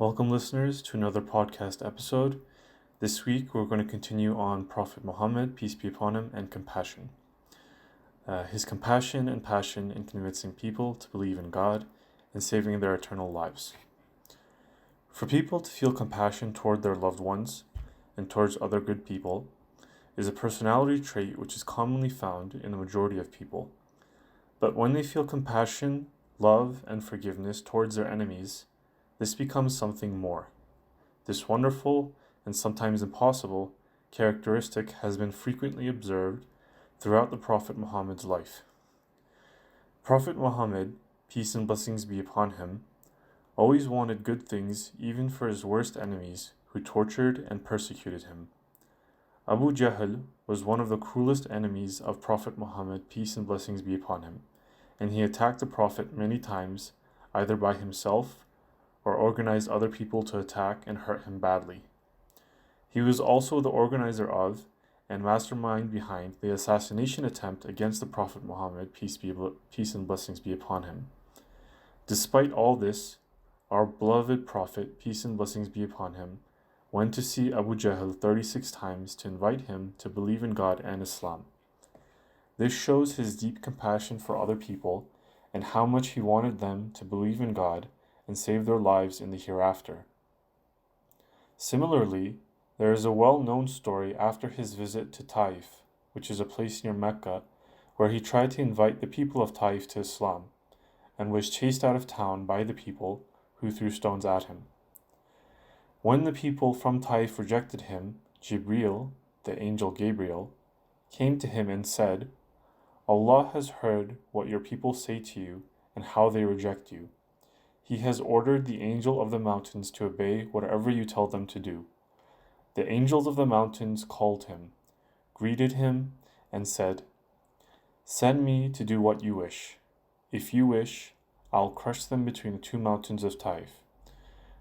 Welcome, listeners, to another podcast episode. This week, we're going to continue on Prophet Muhammad, peace be upon him, and compassion. His compassion and passion in convincing people to believe in God and saving their eternal lives. For people to feel compassion toward their loved ones and towards other good people is a personality trait which is commonly found in the majority of people. But when they feel compassion, love, and forgiveness towards their enemies, this becomes something more. This wonderful, and sometimes impossible, characteristic has been frequently observed throughout the Prophet Muhammad's life. Prophet Muhammad, peace and blessings be upon him, always wanted good things even for his worst enemies who tortured and persecuted him. Abu Jahl was one of the cruelest enemies of Prophet Muhammad, peace and blessings be upon him, and he attacked the Prophet many times, either by himself or organized other people to attack and hurt him badly. He was also the organizer of and mastermind behind the assassination attempt against the Prophet Muhammad, peace and blessings be upon him. Despite all this, our beloved Prophet, peace and blessings be upon him, went to see Abu Jahl 36 times to invite him to believe in God and Islam. This shows his deep compassion for other people and how much he wanted them to believe in God and save their lives in the hereafter. Similarly, there is a well-known story after his visit to Taif, which is a place near Mecca, where he tried to invite the people of Taif to Islam, and was chased out of town by the people, who threw stones at him. When the people from Taif rejected him, Jibreel, the angel Gabriel, came to him and said, "Allah has heard what your people say to you and how they reject you. He has ordered the angel of the mountains to obey whatever you tell them to do." The angels of the mountains called him, greeted him, and said, "Send me to do what you wish. If you wish, I'll crush them between the two mountains of Taif."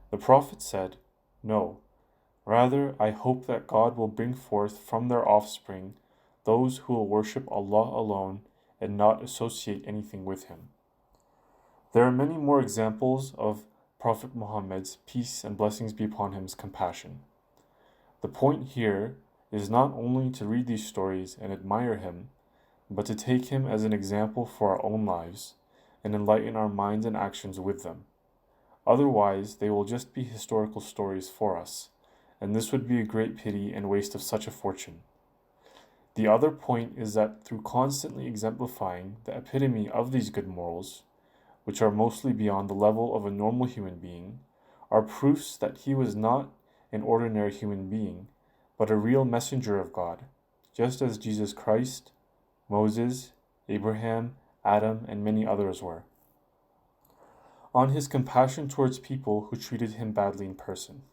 The Prophet said, "No, rather I hope that God will bring forth from their offspring those who will worship Allah alone and not associate anything with him." There are many more examples of Prophet Muhammad's, peace and blessings be upon him's, compassion. The point here is not only to read these stories and admire him, but to take him as an example for our own lives and enlighten our minds and actions with them. Otherwise, they will just be historical stories for us, and this would be a great pity and waste of such a fortune. The other point is that through constantly exemplifying the epitome of these good morals, which are mostly beyond the level of a normal human being, are proofs that he was not an ordinary human being, but a real messenger of God, just as Jesus Christ, Moses, Abraham, Adam, and many others were. On his compassion towards people who treated him badly in person.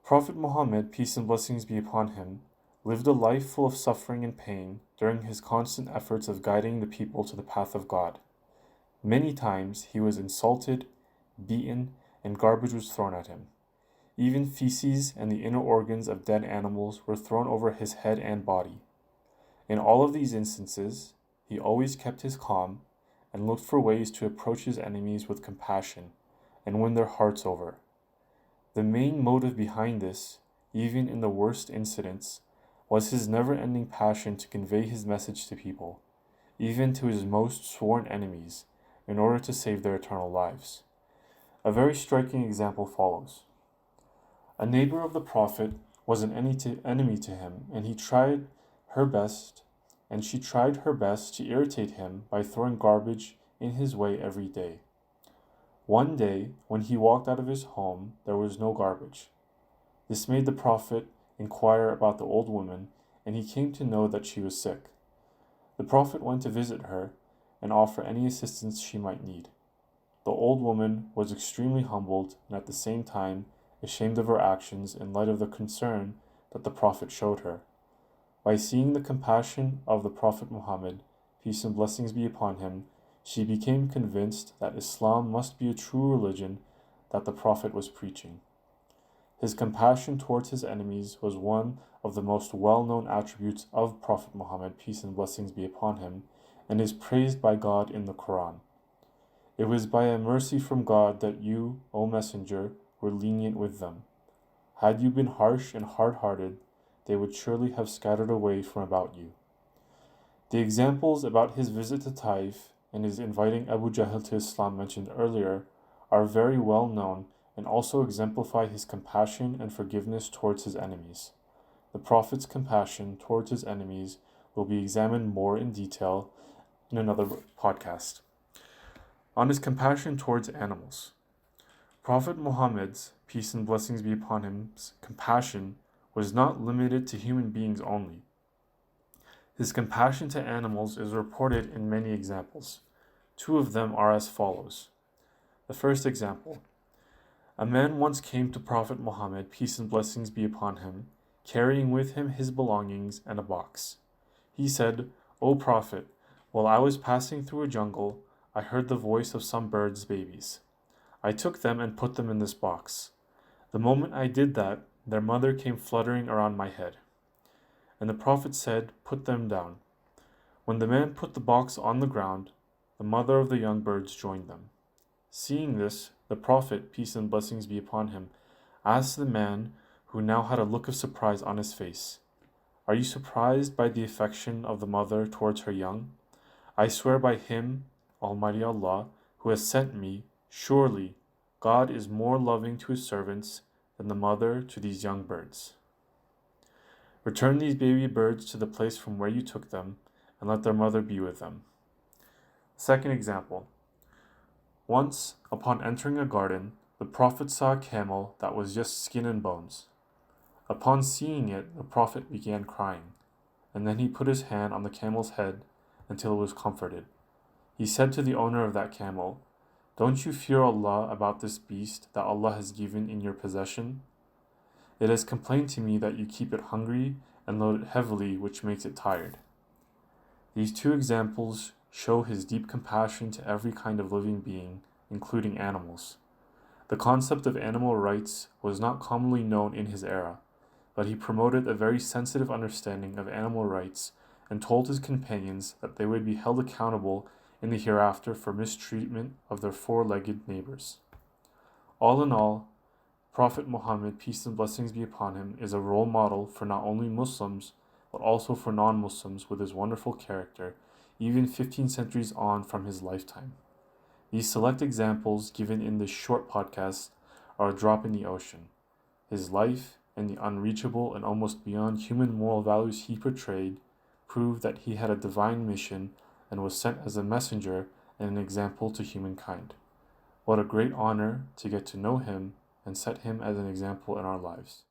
Prophet Muhammad, peace and blessings be upon him, lived a life full of suffering and pain during his constant efforts of guiding the people to the path of God. Many times he was insulted, beaten, and garbage was thrown at him. Even feces and the inner organs of dead animals were thrown over his head and body. In all of these instances, he always kept his calm and looked for ways to approach his enemies with compassion and win their hearts over. The main motive behind this, even in the worst incidents, was his never-ending passion to convey his message to people, even to his most sworn enemies, in order to save their eternal lives. A very striking example follows. A neighbor of the Prophet was an enemy to him, and she tried her best to irritate him by throwing garbage in his way every day. One day, when he walked out of his home, there was no garbage. This made the Prophet inquire about the old woman, and he came to know that she was sick. The Prophet went to visit her and offer any assistance she might need. The old woman was extremely humbled and at the same time ashamed of her actions in light of the concern that the Prophet showed her. By seeing the compassion of the Prophet Muhammad, peace and blessings be upon him, she became convinced that Islam must be a true religion that the Prophet was preaching. His compassion towards his enemies was one of the most well-known attributes of Prophet Muhammad, peace and blessings be upon him, and is praised by God in the Quran. It was by a mercy from God that you, O Messenger, were lenient with them. Had you been harsh and hard-hearted, they would surely have scattered away from about you. The examples about his visit to Taif and his inviting Abu Jahl to Islam mentioned earlier are very well known and also exemplify his compassion and forgiveness towards his enemies. The Prophet's compassion towards his enemies will be examined more in detail in another podcast. On his compassion towards animals. Prophet Muhammad's, peace and blessings be upon him's compassion was not limited to human beings only. His compassion to animals is reported in many examples. Two of them are as follows. The first example. A man once came to Prophet Muhammad, peace and blessings be upon him, carrying with him his belongings and a box. He said, "O Prophet, while I was passing through a jungle, I heard the voice of some birds' babies. I took them and put them in this box. The moment I did that, their mother came fluttering around my head." And the Prophet said, "Put them down." When the man put the box on the ground, the mother of the young birds joined them. Seeing this, the Prophet, peace and blessings be upon him, asked the man, who now had a look of surprise on his face, "Are you surprised by the affection of the mother towards her young? I swear by Him, Almighty Allah, who has sent me, surely God is more loving to His servants than the mother to these young birds. Return these baby birds to the place from where you took them, and let their mother be with them." Second example. Once, upon entering a garden, the Prophet saw a camel that was just skin and bones. Upon seeing it, the Prophet began crying, and then he put his hand on the camel's head until it was comforted. He said to the owner of that camel, "Don't you fear Allah about this beast that Allah has given in your possession? It has complained to me that you keep it hungry and load it heavily, which makes it tired." These two examples show his deep compassion to every kind of living being, including animals. The concept of animal rights was not commonly known in his era, but he promoted a very sensitive understanding of animal rights and told his companions that they would be held accountable in the hereafter for mistreatment of their four-legged neighbors. All in all, Prophet Muhammad, peace and blessings be upon him, is a role model for not only Muslims, but also for non-Muslims with his wonderful character, even 15 centuries on from his lifetime. These select examples given in this short podcast are a drop in the ocean. His life and the unreachable and almost beyond human moral values he portrayed prove that he had a divine mission and was sent as a messenger and an example to humankind. What a great honor to get to know him and set him as an example in our lives.